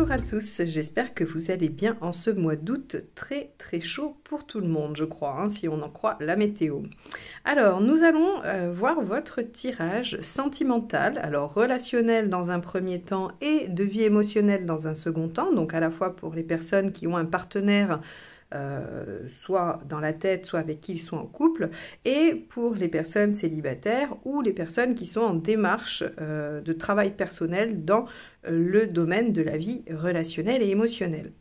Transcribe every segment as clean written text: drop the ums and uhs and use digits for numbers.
Bonjour à tous, j'espère que vous allez bien en ce mois d'août très chaud pour tout le monde, je crois, hein, si on en croit la météo. Alors, nous allons voir votre tirage sentimental, alors relationnel dans un premier temps et de vie émotionnelle dans un second temps, donc à la fois pour les personnes qui ont un partenaire soit dans la tête, soit avec qui ils sont en couple, et pour les personnes célibataires ou les personnes qui sont en démarche de travail personnel dans le domaine de la vie relationnelle et émotionnelle.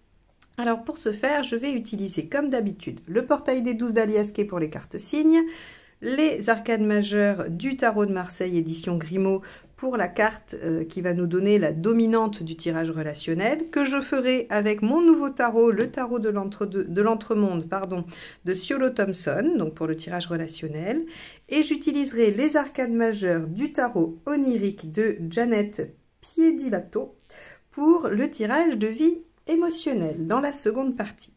Alors pour ce faire, je vais utiliser comme d'habitude le portail des 12 d'Aliasquet pour les cartes signes, les arcades majeures du tarot de Marseille édition Grimaud pour la carte qui va nous donner la dominante du tirage relationnel, que je ferai avec mon nouveau tarot, le tarot de l'entremonde, de Ciolo Thompson, donc pour le tirage relationnel. Et j'utiliserai les arcades majeures du tarot onirique de Janet Piedilato pour le tirage de vie émotionnelle dans la seconde partie.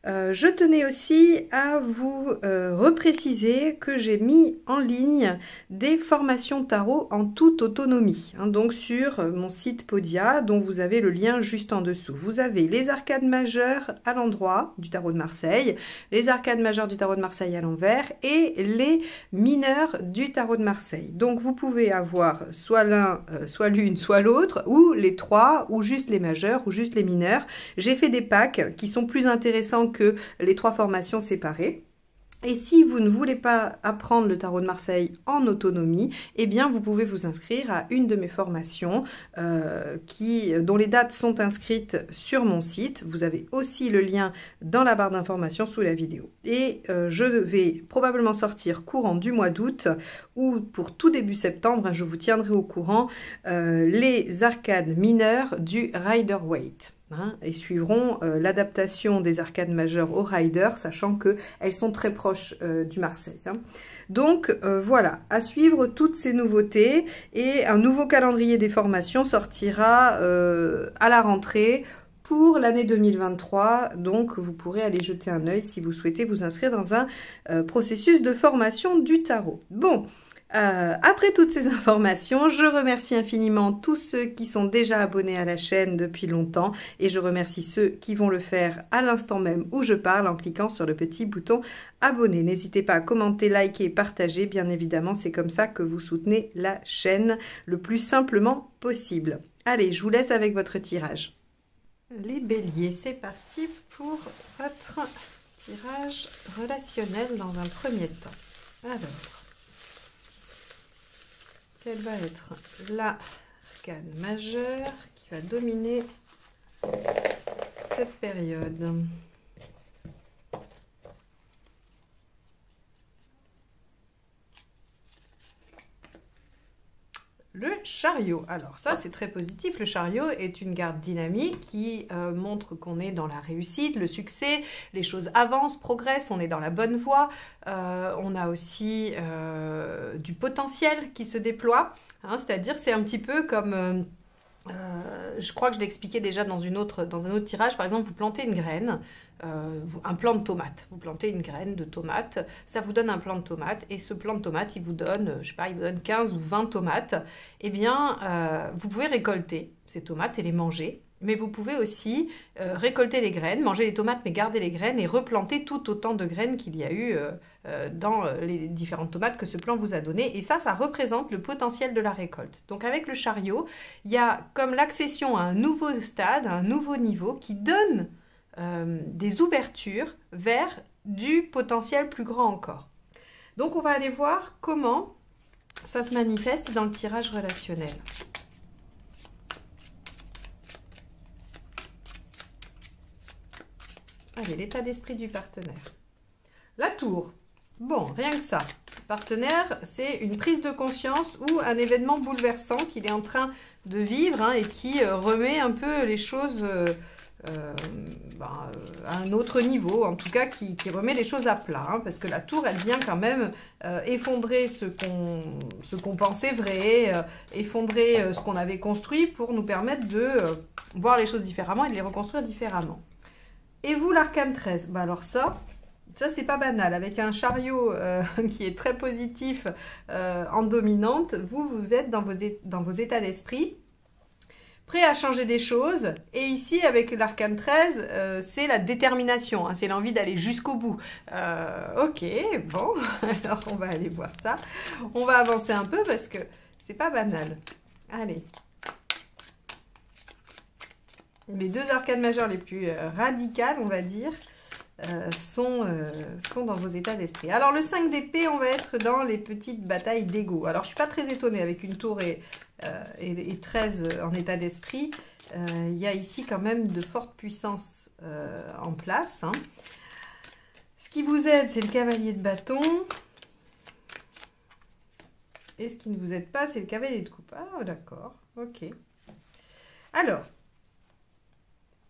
Je tenais aussi à vous repréciser que j'ai mis en ligne des formations tarot en toute autonomie, hein, donc sur mon site Podia, dont vous avez le lien juste en dessous. Vous avez les arcades majeures à l'endroit du tarot de Marseille, les arcades majeures du tarot de Marseille à l'envers et les mineurs du tarot de Marseille. Donc vous pouvez avoir soit l'un, soit l'une, soit l'autre, ou les trois, ou juste les majeurs, ou juste les mineurs. J'ai fait des packs qui sont plus intéressants que les trois formations séparées. Et si vous ne voulez pas apprendre le tarot de Marseille en autonomie, eh bien vous pouvez vous inscrire à une de mes formations dont les dates sont inscrites sur mon site. Vous avez aussi le lien dans la barre d'information sous la vidéo. Et je vais probablement sortir courant du mois d'août ou pour tout début septembre, hein, je vous tiendrai au courant, les arcades mineures du Rider-Waite. Hein, et suivront l'adaptation des arcades majeures au Rider, sachant qu'elles sont très proches du Marseille. Hein. Donc voilà, à suivre toutes ces nouveautés, et un nouveau calendrier des formations sortira à la rentrée pour l'année 2023, donc vous pourrez aller jeter un œil si vous souhaitez vous inscrire dans un processus de formation du tarot. Bon. Après toutes ces informations, je remercie infiniment tous ceux qui sont déjà abonnés à la chaîne depuis longtemps et je remercie ceux qui vont le faire à l'instant même où je parle en cliquant sur le petit bouton abonner. N'hésitez pas à commenter, liker et partager, bien évidemment, c'est comme ça que vous soutenez la chaîne le plus simplement possible. Allez, je vous laisse avec votre tirage. Les béliers, c'est parti pour votre tirage relationnel dans un premier temps. Alors... quelle va être l'arcane majeure qui va dominer cette période? Le chariot. Alors ça, c'est très positif. Le chariot est une carte dynamique qui montre qu'on est dans la réussite, le succès, les choses avancent, progressent, on est dans la bonne voie. On a aussi du potentiel qui se déploie. Hein, c'est-à-dire, c'est un petit peu comme... je crois que je l'ai expliqué déjà dans un autre tirage. Par exemple, vous plantez une graine, un plant de tomate. Vous plantez une graine de tomate, ça vous donne un plant de tomate. Et ce plant de tomate, il vous donne, je sais pas, il vous donne 15 ou 20 tomates. Eh bien, vous pouvez récolter ces tomates et les manger. Mais vous pouvez aussi récolter les graines, manger les tomates, mais garder les graines et replanter tout autant de graines qu'il y a eu dans les différentes tomates que ce plant vous a donné. Et ça représente le potentiel de la récolte. Donc avec le chariot, il y a comme l'accession à un nouveau stade, à un nouveau niveau qui donne des ouvertures vers du potentiel plus grand encore. Donc on va aller voir comment ça se manifeste dans le tirage relationnel. Allez, l'état d'esprit du partenaire. La tour. Bon, rien que ça. Le partenaire, c'est une prise de conscience ou un événement bouleversant qu'il est en train de vivre, hein, et qui remet un peu les choses à un autre niveau, en tout cas qui remet les choses à plat, hein, parce que la tour, elle vient quand même effondrer ce qu'on pensait vrai, effondrer ce qu'on avait construit pour nous permettre de voir les choses différemment et de les reconstruire différemment. Et vous, l'arcane 13, bah alors ça c'est pas banal. Avec un chariot qui est très positif en dominante, vous êtes dans vos états d'esprit prêt à changer des choses. Et ici, avec l'arcane 13, c'est la détermination, hein, c'est l'envie d'aller jusqu'au bout. Ok, bon, alors on va aller voir ça. On va avancer un peu parce que c'est pas banal. Allez. Les deux arcanes majeures les plus radicales, on va dire, sont dans vos états d'esprit. Alors, le 5 d'épée, on va être dans les petites batailles d'ego. Alors, je ne suis pas très étonnée avec une tour et 13 en état d'esprit. Il y a ici quand même de fortes puissances en place. Hein. Ce qui vous aide, c'est le cavalier de bâton. Et ce qui ne vous aide pas, c'est le cavalier de coupe. Ah, d'accord. Ok. Alors,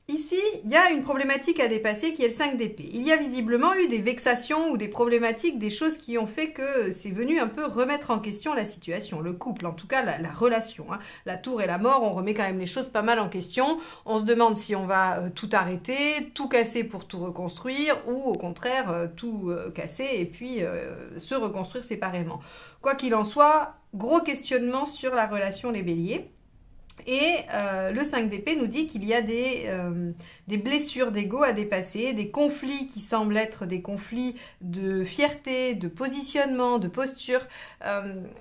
ici, il y a une problématique à dépasser qui est le 5 d'épée. Il y a visiblement eu des vexations ou des problématiques, des choses qui ont fait que c'est venu un peu remettre en question la situation, le couple, en tout cas la relation. Hein. La tour et la mort, on remet quand même les choses pas mal en question. On se demande si on va tout arrêter, tout casser pour tout reconstruire ou au contraire tout casser et puis se reconstruire séparément. Quoi qu'il en soit, gros questionnement sur la relation les béliers. Et le 5 d'épée nous dit qu'il y a des blessures d'ego à dépasser, des conflits qui semblent être des conflits de fierté, de positionnement, de posture.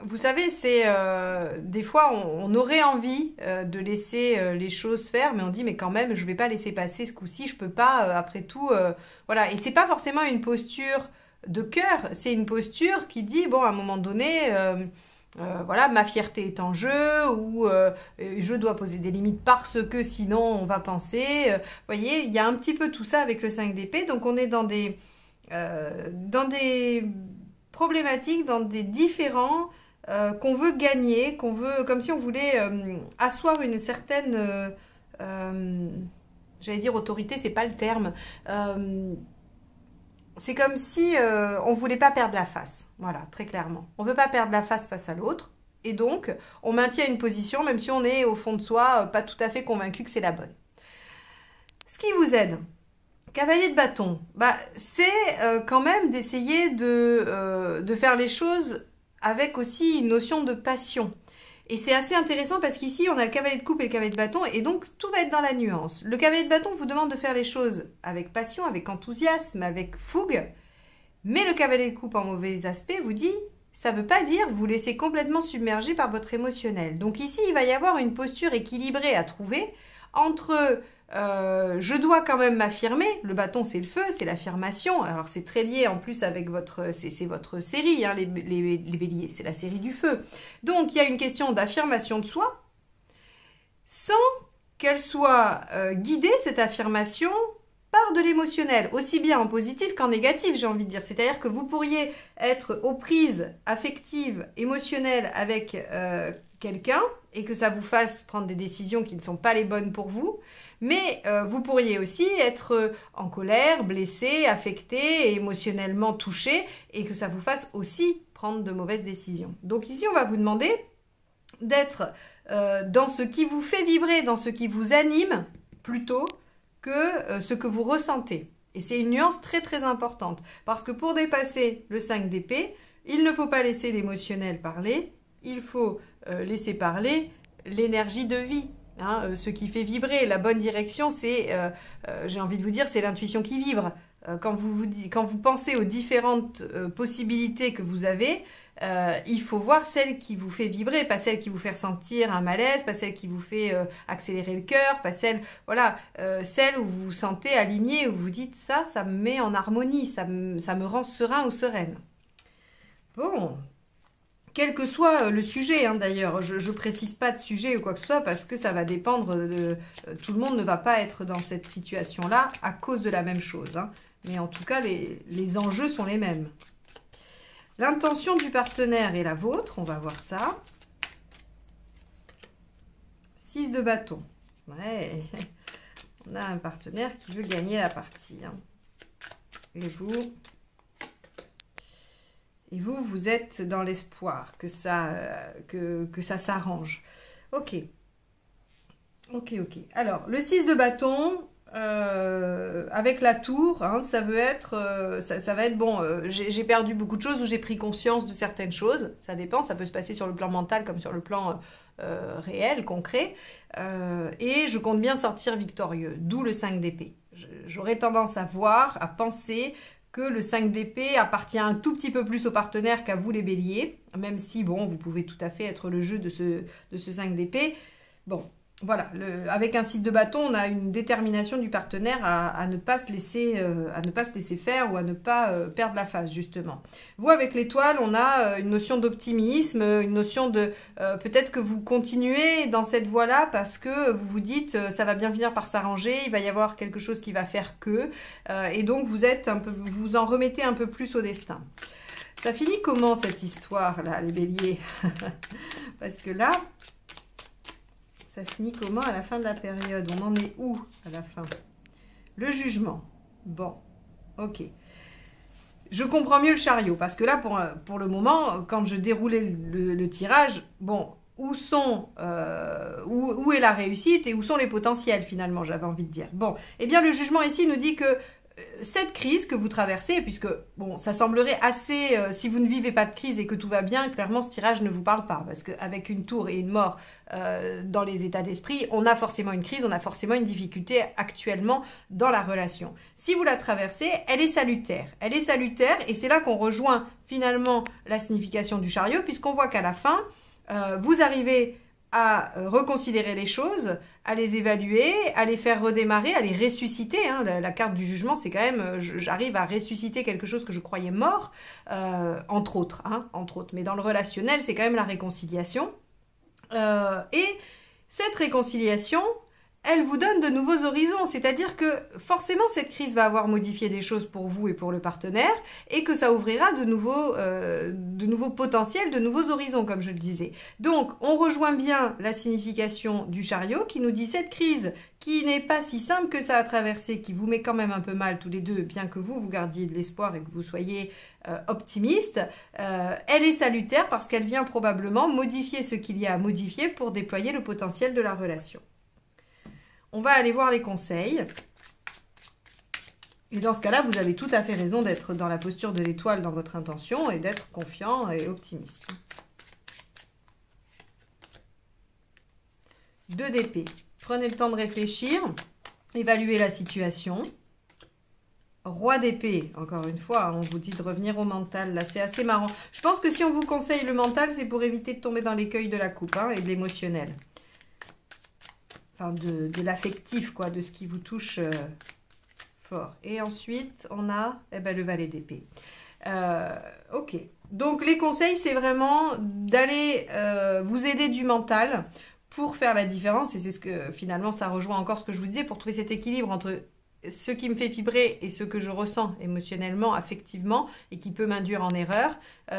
Vous savez, c'est des fois on aurait envie de laisser les choses faire, mais on dit mais quand même je vais pas laisser passer ce coup-ci, je peux pas après tout. Voilà, et c'est pas forcément une posture de cœur, c'est une posture qui dit bon à un moment donné. Voilà, ma fierté est en jeu ou je dois poser des limites parce que sinon on va penser. Vous voyez, il y a un petit peu tout ça avec le 5 d'épée. Donc on est dans des problématiques, dans des différends qu'on veut gagner, qu'on veut, comme si on voulait asseoir une certaine, j'allais dire autorité, c'est pas le terme. C'est comme si on ne voulait pas perdre la face. Voilà, très clairement. On ne veut pas perdre la face face à l'autre. Et donc, on maintient une position, même si on est au fond de soi pas tout à fait convaincu que c'est la bonne. Ce qui vous aide, cavalier de bâton, bah, c'est quand même d'essayer de faire les choses avec aussi une notion de passion. Et c'est assez intéressant parce qu'ici, on a le cavalier de coupe et le cavalier de bâton, et donc tout va être dans la nuance. Le cavalier de bâton vous demande de faire les choses avec passion, avec enthousiasme, avec fougue, mais le cavalier de coupe en mauvais aspect vous dit, ça ne veut pas dire vous laisser complètement submerger par votre émotionnel. Donc ici, il va y avoir une posture équilibrée à trouver entre... je dois quand même m'affirmer, le bâton c'est le feu, c'est l'affirmation, alors c'est très lié en plus avec votre, c'est votre série, hein, les béliers, c'est la série du feu. Donc il y a une question d'affirmation de soi, sans qu'elle soit guidée, cette affirmation, par de l'émotionnel, aussi bien en positif qu'en négatif, j'ai envie de dire. C'est-à-dire que vous pourriez être aux prises affectives, émotionnelles avec quelqu'un, et que ça vous fasse prendre des décisions qui ne sont pas les bonnes pour vous, mais vous pourriez aussi être en colère, blessé, affecté, et émotionnellement touché, et que ça vous fasse aussi prendre de mauvaises décisions. Donc ici, on va vous demander d'être dans ce qui vous fait vibrer, dans ce qui vous anime, plutôt que ce que vous ressentez. Et c'est une nuance très très importante, parce que pour dépasser le 5 d'épée, il ne faut pas laisser l'émotionnel parler, il faut laisser parler l'énergie de vie. Hein, ce qui fait vibrer, la bonne direction, c'est, j'ai envie de vous dire, c'est l'intuition qui vibre. Quand vous pensez aux différentes possibilités que vous avez, il faut voir celle qui vous fait vibrer, pas celle qui vous fait ressentir un malaise, pas celle qui vous fait accélérer le cœur, pas celle, voilà, celle où vous vous sentez aligné, où vous dites ça me met en harmonie, ça me rend serein ou sereine. Bon. Quel que soit le sujet, hein, d'ailleurs, je ne précise pas de sujet ou quoi que ce soit parce que ça va dépendre de... tout le monde ne va pas être dans cette situation-là à cause de la même chose. Hein. Mais en tout cas, les enjeux sont les mêmes. L'intention du partenaire est la vôtre, on va voir ça. 6 de bâton. Ouais, on a un partenaire qui veut gagner la partie. Hein. Et vous... Et vous êtes dans l'espoir que ça s'arrange. Ok. Ok. Alors, le 6 de bâton, avec la tour, hein, ça va être bon, j'ai perdu beaucoup de choses ou j'ai pris conscience de certaines choses, ça dépend, ça peut se passer sur le plan mental comme sur le plan réel, concret, et je compte bien sortir victorieux, d'où le 5 d'épée. J'aurais tendance à voir, à penser que le 5 d'épée appartient un tout petit peu plus au partenaire qu'à vous les béliers, même si, bon, vous pouvez tout à fait être le jeu de ce 5 d'épée. Bon, voilà, avec un 6 de bâton, on a une détermination du partenaire à ne pas se laisser faire ou à ne pas perdre la face, justement. Vous, avec l'étoile, on a une notion d'optimisme, une notion de... peut-être que vous continuez dans cette voie-là parce que vous vous dites ça va bien finir par s'arranger, il va y avoir quelque chose qui va faire que... et donc, vous en remettez un peu plus au destin. Ça finit comment, cette histoire-là, les béliers? Parce que là... Ça finit comment à la fin de la période? On en est où à la fin? Le jugement. Bon, ok. Je comprends mieux le chariot, parce que là, pour le moment, quand je déroulais le tirage, bon, où est la réussite et où sont les potentiels, finalement, j'avais envie de dire. Bon, eh bien, le jugement ici nous dit que cette crise que vous traversez, puisque bon, ça semblerait assez, si vous ne vivez pas de crise et que tout va bien, clairement ce tirage ne vous parle pas, parce qu'avec une tour et une mort dans les états d'esprit, on a forcément une crise, on a forcément une difficulté actuellement dans la relation. Si vous la traversez, elle est salutaire et c'est là qu'on rejoint finalement la signification du chariot, puisqu'on voit qu'à la fin, vous arrivez à reconsidérer les choses, à les évaluer, à les faire redémarrer, à les ressusciter. Hein. La carte du jugement, c'est quand même, j'arrive à ressusciter quelque chose que je croyais mort, entre autres. Mais dans le relationnel, c'est quand même la réconciliation. Et cette réconciliation, elle vous donne de nouveaux horizons, c'est-à-dire que forcément cette crise va avoir modifié des choses pour vous et pour le partenaire, et que ça ouvrira de nouveaux potentiels, de nouveaux horizons, comme je le disais. Donc, on rejoint bien la signification du chariot qui nous dit cette crise qui n'est pas si simple que ça à traverser, qui vous met quand même un peu mal tous les deux, bien que vous gardiez de l'espoir et que vous soyez optimiste, elle est salutaire parce qu'elle vient probablement modifier ce qu'il y a à modifier pour déployer le potentiel de la relation. On va aller voir les conseils. Et dans ce cas-là, vous avez tout à fait raison d'être dans la posture de l'étoile dans votre intention et d'être confiant et optimiste. 2 d'épée. Prenez le temps de réfléchir, évaluez la situation. Roi d'épée, encore une fois, on vous dit de revenir au mental. Là, c'est assez marrant. Je pense que si on vous conseille le mental, c'est pour éviter de tomber dans l'écueil de la coupe et de l'émotionnel. Enfin, de l'affectif, quoi, de ce qui vous touche fort. Et ensuite, on a le valet d'épée. Ok. Donc, les conseils, c'est vraiment d'aller vous aider du mental pour faire la différence. Et c'est ce que, finalement, ça rejoint encore ce que je vous disais, pour trouver cet équilibre entre ce qui me fait vibrer et ce que je ressens émotionnellement, affectivement, et qui peut m'induire en erreur.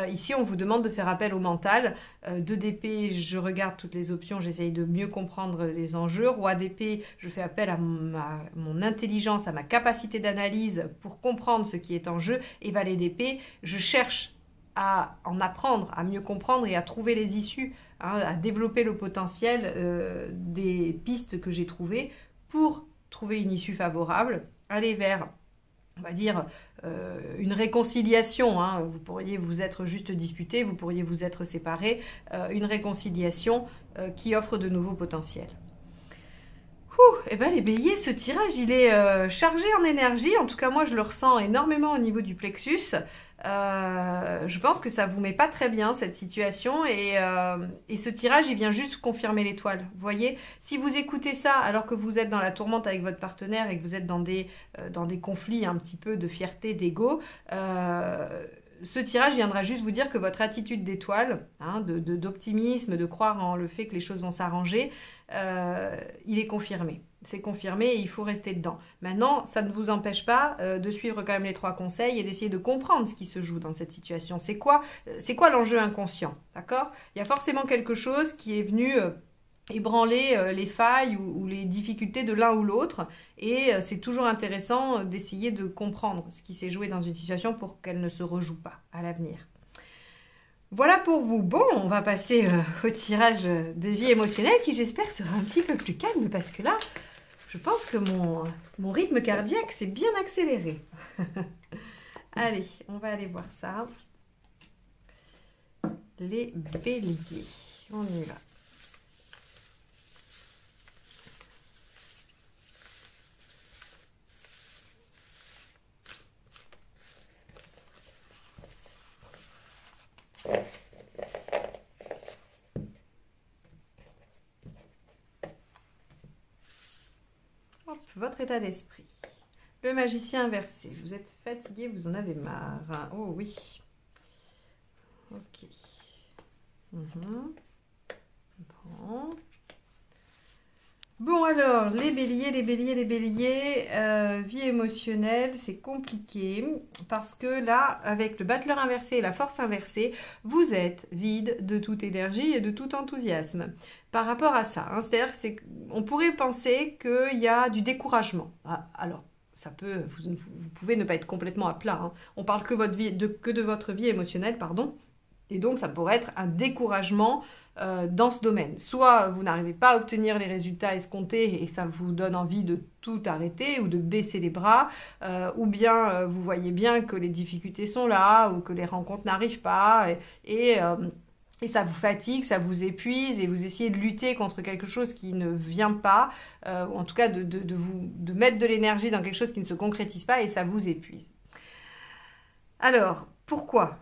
Ici, on vous demande de faire appel au mental. 2 d'épée, je regarde toutes les options, j'essaye de mieux comprendre les enjeux. Roi d'épée, je fais appel à mon intelligence, à ma capacité d'analyse pour comprendre ce qui est en jeu. Et valet d'épée, je cherche à en apprendre, à mieux comprendre et à trouver les issues, à développer le potentiel des pistes que j'ai trouvées pour trouver une issue favorable, aller vers, on va dire, une réconciliation. Vous pourriez vous être juste disputé, vous pourriez vous être séparés, une réconciliation qui offre de nouveaux potentiels. Eh bien les béliers, ce tirage, il est chargé en énergie. En tout cas, moi, je le ressens énormément au niveau du plexus. Je pense que ça vous met pas très bien cette situation et ce tirage il vient juste confirmer l'étoile. Vous voyez, si vous écoutez ça alors que vous êtes dans la tourmente avec votre partenaire et que vous êtes dans des conflits un petit peu de fierté, d'ego, ce tirage viendra juste vous dire que votre attitude d'étoile, d'optimisme, de croire en le fait que les choses vont s'arranger, il est confirmé. C'est confirmé et il faut rester dedans. Maintenant, ça ne vous empêche pas de suivre quand même les 3 conseils et d'essayer de comprendre ce qui se joue dans cette situation. C'est quoi l'enjeu inconscient, d'accord? Il y a forcément quelque chose qui est venu ébranler les failles ou les difficultés de l'un ou l'autre. Et c'est toujours intéressant d'essayer de comprendre ce qui s'est joué dans une situation pour qu'elle ne se rejoue pas à l'avenir. Voilà pour vous. Bon, on va passer au tirage de vie émotionnelle qui, j'espère, sera un petit peu plus calme parce que là, Je pense que mon rythme cardiaque s'est bien accéléré. Allez, on va aller voir ça. Les béliers. On y va. Hop, votre état d'esprit. Le magicien inversé. Vous êtes fatigué, vous en avez marre. Oh oui. Ok. Bon. Bon alors, les béliers, vie émotionnelle, c'est compliqué parce que là, avec le battleur inversé et la force inversée, vous êtes vide de toute énergie et de tout enthousiasme par rapport à ça. Hein. C'est-à-dire qu'on pourrait penser qu'il y a du découragement. Ah, alors, ça peut, vous pouvez ne pas être complètement à plat. Hein. On parle que de votre vie émotionnelle, pardon. Et donc, ça pourrait être un découragement dans ce domaine. Soit vous n'arrivez pas à obtenir les résultats escomptés et ça vous donne envie de tout arrêter ou de baisser les bras, ou bien vous voyez bien que les difficultés sont là ou que les rencontres n'arrivent pas et ça vous fatigue, ça vous épuise et vous essayez de lutter contre quelque chose qui ne vient pas, ou en tout cas de mettre de l'énergie dans quelque chose qui ne se concrétise pas et ça vous épuise. Alors, pourquoi ?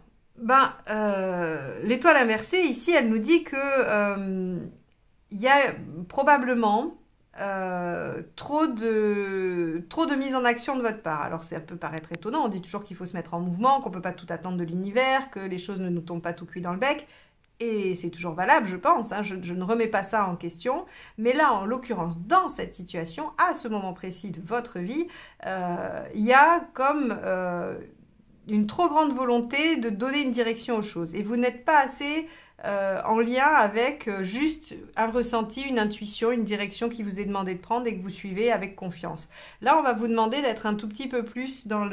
L'étoile inversée, ici, elle nous dit que il y a probablement trop de mise en action de votre part. Alors, ça peut paraître étonnant, on dit toujours qu'il faut se mettre en mouvement, qu'on ne peut pas tout attendre de l'univers, que les choses ne nous tombent pas tout cuit dans le bec. Et c'est toujours valable, je pense, hein, je ne remets pas ça en question. Mais là, en l'occurrence, dans cette situation, à ce moment précis de votre vie, il y a comme une trop grande volonté de donner une direction aux choses. Et vous n'êtes pas assez en lien avec juste un ressenti, une intuition, une direction qui vous est demandé de prendre et que vous suivez avec confiance. Là, on va vous demander d'être un tout petit peu plus dans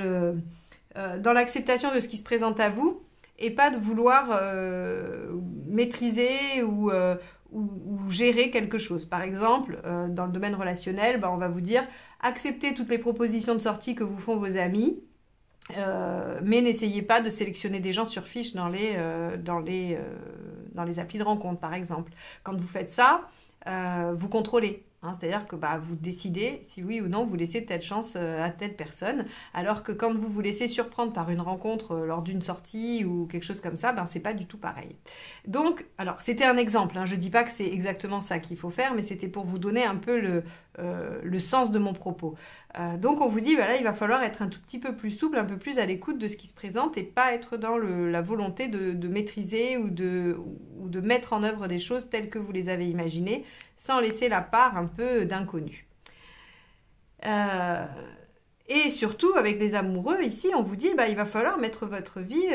l'acceptation de ce qui se présente à vous et pas de vouloir maîtriser ou gérer quelque chose. Par exemple, dans le domaine relationnel, on va vous dire acceptez toutes les propositions de sortie que vous font vos amis, mais n'essayez pas de sélectionner des gens sur fiche dans les applis de rencontre, par exemple. Quand vous faites ça, vous contrôlez. Hein, c'est-à-dire que vous décidez si oui ou non vous laissez telle chance à telle personne, alors que quand vous vous laissez surprendre par une rencontre lors d'une sortie ou quelque chose comme ça, c'est pas du tout pareil. Donc, alors c'était un exemple, hein, je dis pas que c'est exactement ça qu'il faut faire, mais c'était pour vous donner un peu le sens de mon propos. Donc on vous dit, là il va falloir être un tout petit peu plus souple, un peu plus à l'écoute de ce qui se présente et pas être dans la volonté de maîtriser ou de mettre en œuvre des choses telles que vous les avez imaginées, sans laisser la part un peu d'inconnu. Et surtout, avec les amoureux, ici, on vous dit, il va falloir mettre votre vie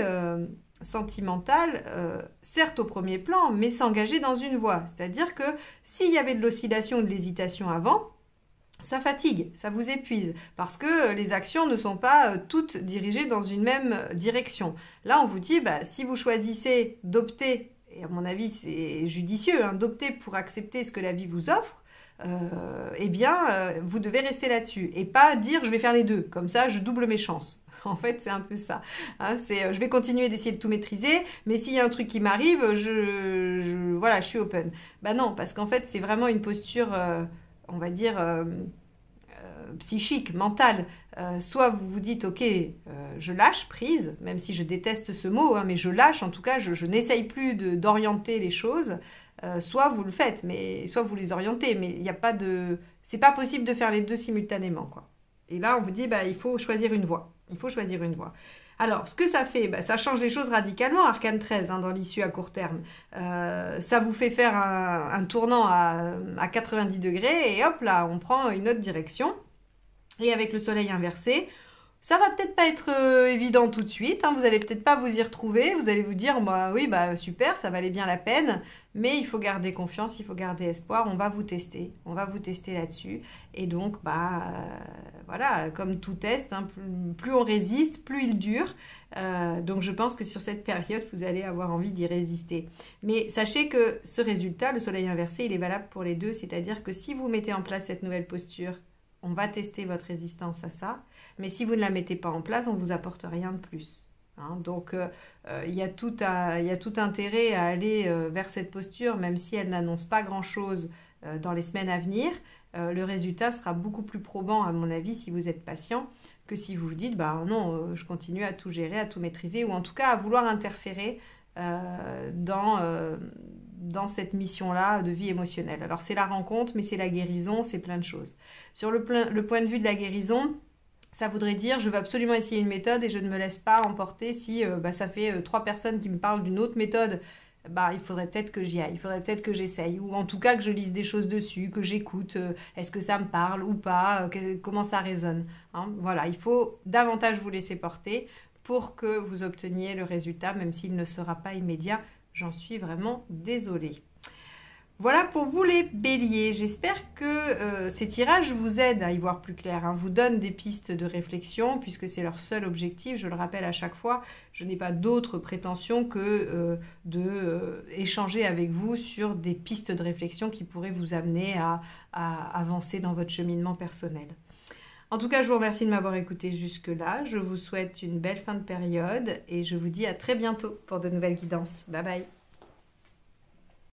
sentimentale, certes au premier plan, mais s'engager dans une voie. C'est-à-dire que s'il y avait de l'oscillation ou de l'hésitation avant, ça fatigue, ça vous épuise, parce que les actions ne sont pas toutes dirigées dans une même direction. Là, on vous dit, si vous choisissez d'opter, et à mon avis c'est judicieux, hein, d'opter pour accepter ce que la vie vous offre, vous devez rester là-dessus, et pas dire je vais faire les deux, comme ça je double mes chances. En fait, c'est un peu ça. Hein, je vais continuer d'essayer de tout maîtriser, mais s'il y a un truc qui m'arrive, je suis open. Non, parce qu'en fait, c'est vraiment une posture... on va dire, psychique, mentale. Soit vous vous dites, ok, je lâche prise, même si je déteste ce mot, hein, mais je lâche, en tout cas, je n'essaye plus d'orienter les choses. Soit vous le faites, mais soit vous les orientez, mais il n'y a pas de... C'est pas possible de faire les deux simultanément, quoi. Et là, on vous dit, il faut choisir une voie. Il faut choisir une voie. Alors, ce que ça fait, ça change les choses radicalement, Arcane 13, hein, dans l'issue à court terme. Ça vous fait faire un tournant à 90 degrés et hop, là, on prend une autre direction. Et avec le soleil inversé, ça va peut-être pas être évident tout de suite, hein, vous allez peut-être pas vous y retrouver, vous allez vous dire, oui, super, ça valait bien la peine, mais il faut garder confiance, il faut garder espoir, on va vous tester là-dessus. Et donc, voilà, comme tout test, hein, plus on résiste, plus il dure. Donc je pense que sur cette période, vous allez avoir envie d'y résister. Mais sachez que ce résultat, le soleil inversé, il est valable pour les deux, c'est-à-dire que si vous mettez en place cette nouvelle posture, on va tester votre résistance à ça. Mais si vous ne la mettez pas en place, on ne vous apporte rien de plus. Hein. Donc, il y a tout intérêt à aller vers cette posture, même si elle n'annonce pas grand-chose dans les semaines à venir. Le résultat sera beaucoup plus probant, à mon avis, si vous êtes patient, que si vous vous dites, bah non, je continue à tout gérer, à tout maîtriser, ou en tout cas à vouloir interférer dans cette mission-là de vie émotionnelle. Alors c'est la rencontre, mais c'est la guérison, c'est plein de choses. Sur le point de vue de la guérison, ça voudrait dire je veux absolument essayer une méthode et je ne me laisse pas emporter si ça fait 3 personnes qui me parlent d'une autre méthode. Il faudrait peut-être que j'y aille, il faudrait peut-être que j'essaye, ou en tout cas que je lise des choses dessus, que j'écoute, est-ce que ça me parle ou pas, comment ça résonne. Hein. Voilà, il faut davantage vous laisser porter pour que vous obteniez le résultat, même s'il ne sera pas immédiat. J'en suis vraiment désolée. Voilà pour vous les béliers. J'espère que ces tirages vous aident à y voir plus clair, hein, vous donnent des pistes de réflexion puisque c'est leur seul objectif. Je le rappelle à chaque fois, je n'ai pas d'autre prétention que d'échanger avec vous sur des pistes de réflexion qui pourraient vous amener à avancer dans votre cheminement personnel. En tout cas, je vous remercie de m'avoir écouté jusque-là. Je vous souhaite une belle fin de période et je vous dis à très bientôt pour de nouvelles guidances. Bye bye.